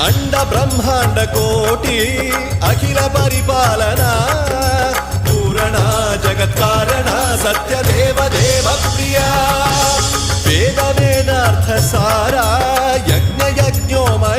అండ బ్రహ్మాండ కోటి అఖిల పరిపాలన పూరణ జగత్కారణ సత్యదేవ దేవ ప్రియ వేద వేదార్థ సారా యజ్ఞ యజ్ఞోమయ